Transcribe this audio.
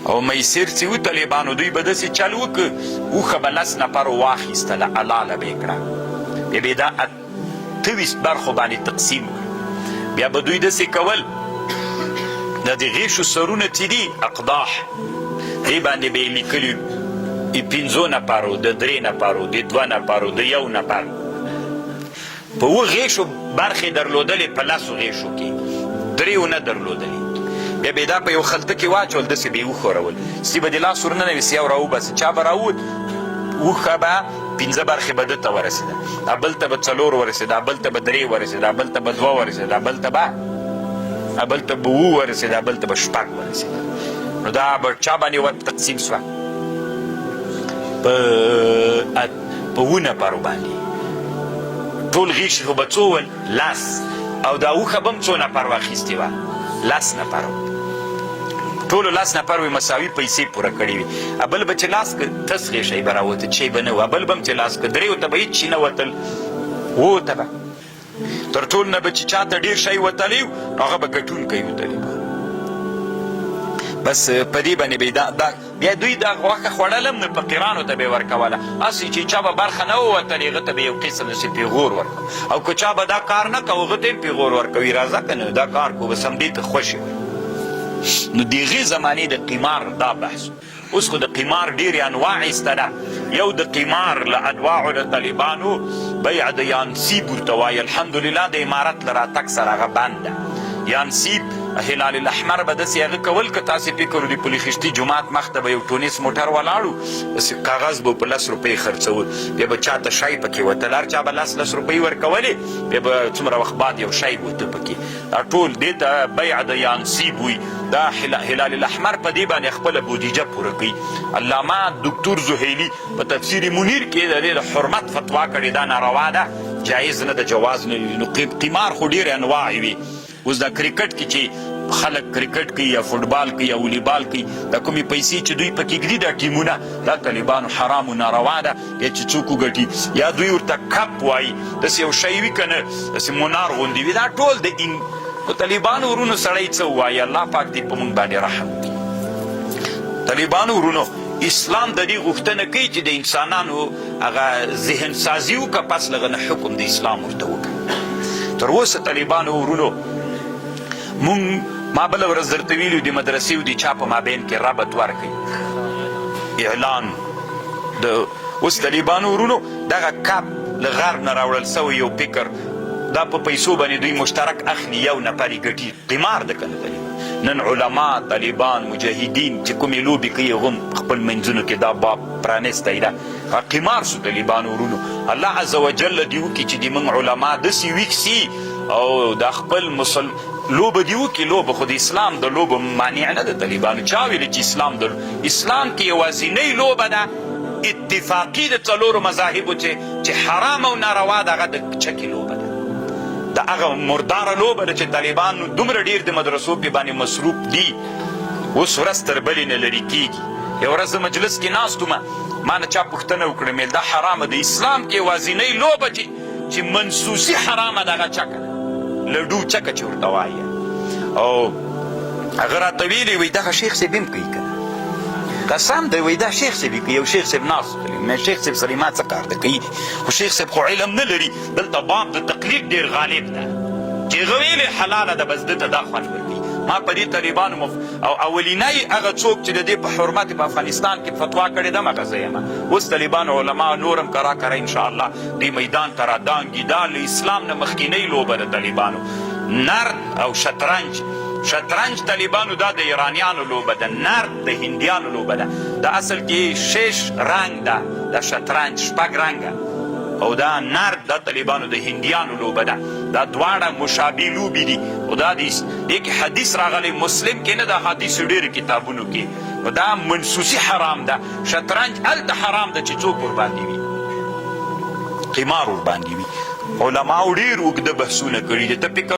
او میسر چې و طالبانو دوی به داسې چل وکړه اوښه به 10 نفرو واخیستله حلاله به یې کړه بیا به یې دا 28 برخو باندې تقسیم کړه بیا به دوی داسې کول د دې غیشو سرونه چې دي اقداح دې باندې به یې لیکلي 15 نفرو د 3 نفرو د 2 نفرو د 1 نفر په اوه غیشو برخې درلودلې په 10 غیشو کې 3 نه درلودلې بیا به یې دا په یو خلطه کې واچول داسې به یې وښورول سی به د لاس ورننویسي او راوباسي چا به راووت اوښه به 15 برخې به ده ته ورسېده دا بل ته به 4 ورسېده بل ته به 3 ورسېده بل ته به 2 ورسېده بل ته به 7 ورسېده بل ته به 6 ورسېده نو دا به چا باندې ور تقسیم شوه په 7 نفرو باندې ټول غیش خو به څو ول 10 او دا اوښه به هم څو نفر واخیستې وه 10 نفرو ټولو 10 نفرو یې مساوي پیسې پوره کړې وي بل به چې لاس که تس غیشی به راوته چی به نه وه بل به هم چې لاس که 3 ته به هېڅ شي نه وتل 7 ته به تر ټول نه به چې چاته ډېر شی وتلی و نو هغه به ګټونکی وتلی به بس په دې باندې به بیا دوی دا غوښه خوړل هم نه فقیرانو ته به یې ورکوله هسې چې چا به برخه نه ووتل هغه ته به یو قسم داسې پیغور ورکوه او که چا به دا کار نه کوه هغه ته هم پیغور ورکوي راځه که نه دا کار کو بس همدې ته خوښې وي نو د هغې زمانې د قمار دا بحث اوس خو د قمار ډېرې انواع ایسته ده یو د قمار له انواعو د طالبانو بیع د یانسیب ورته وایي الحمدلله د امارت له راتګ سره هغه بند ده یانسیب هلال الاحمر به داسې هغه کول که تاسې فکر د پلي خشتي جومات مخته به یو ټونس موټر ولاړو کاغذ به په 10 روپۍ خرڅول بیا به چاته شی پکې وتل هر چا به 10 روپۍ ورکولې بیا به څومره وخت بعد یو شی وته پکې دا ټول دې ته بیع د یانسیب وي دا هلال الاحمر په دې باندې خپله بودیجه پوره کوي علامه دکتور زهیلي په تفسیر منیر کې د دې د حرمت فتوا کړې دا ناروا ده جایز نه ده جواز نه نو قمار خو ډېرې انواع وي اوس دا کرکټ کې چې خلک کرکټ کوي یا فوټبال کوي یا ولیبال کوي دا کومې پیسې چې دوی پکې ږدي دا ټیمونه دا طالبانو حرام و ناروا ده یا چې څوک وګټي یا دوی ورته کپ وایي داسې یو شی وي که نه داسې منار غوندې وي دا ټول د طالبانو ورونو سړی څه ووایي الله پاک دې په موږ باندې رحم وکړي طالبانو ورونو اسلام د دې غوښتنه کوي چې د انسانانو هغه ذهن سازي وکړه پس له هغه نه حکم د اسلام ورته وکړه تر اوسه طالبانو ورونو مونږ ما بله ورځ درته ویلي د مدرسې و د چا په مابین کې ربط ورکوي اعلان د اوس طالبانو ورونو دغه کپ له غرب نه راوړل سوی یو فکر دا په پیسو باندې دوی مشترک اخلي یو نفر یې ګټي قمار ده که نه نن علما طالبان مجاهدین چې کومې لوبې کوي هغه هم خپل منځونو کې دا باب پرانیستی ده قمار سو طالبانو ورونو الله عز وجل دې وکړي چې د موږ علما داسې ویښ سي او دا خپل لوبه دې وکړي لوبه خو د اسلام د لوبه مانع نه ده طالبانو چا ویلي چې اسلام کې یوازینۍ لوبه ده اتفاقي د 4 مذاهبو چې حرام او ناروا ده هغه د چکې لوبه ده د هغه مرداره لوبه ده چې طالبان دومره ډېر د مدرسو پې باندې مصروف دي اوس ورځ تر بلې نه لرې کېږي یو ورځ د مجلس کې ناست ومه ما نه چا پوښتنه وکړه مې دا حرامه د اسلام کې یوازینۍ لوبه چې منسوسي حرامه ده هغه چکه ده لډو چکه چې ورته وایي او هغه راته ویلي وایي دغه شیخ صاحب هم کوي که نه قسم دی وایي دا شیخ صاحب یې کوي یو شیخ صاحب ناست شیخ صاحب سره ما څه کار ده کوي خو شیخ صاحب خو علم نه لري دلته باب د تقلید ډېر غالب ده چې هغه ویلې حلاله ده بس ده ته دا خوند ورکوي ما په دې طالبانو او اولینی هغه څوک چې د دې په حرمت په افغانستان کې فتوا کړې ده مګه زه یم اوس طالبانو علما نور هم کرا کرا انشاءالله دې میدان ته رادانګي دا له اسلام نه مخکینۍ لوبه ده طالبانو نرد او شطرنج طالبانو دا د ایرانیانو لوبه ده نرد د هندیانو لوبه ده دا اصل کې 6 رنګ ده دا شطرنج 6 رنګه او دا نرد دا طالبانو د هندیانو لوبه ده دا دواړه مشابه لوبې دي او دا دې کې حدیث راغلی مسلم کې نه دا حدیث ډېرو کتابونو کې نو دا منسوسي حرام ده شطرنج هلته حرام ده چې څوک ورباندې وي قمار ورباندې وي علماو ډېر اوږده بحثونه کړي دي ته فکر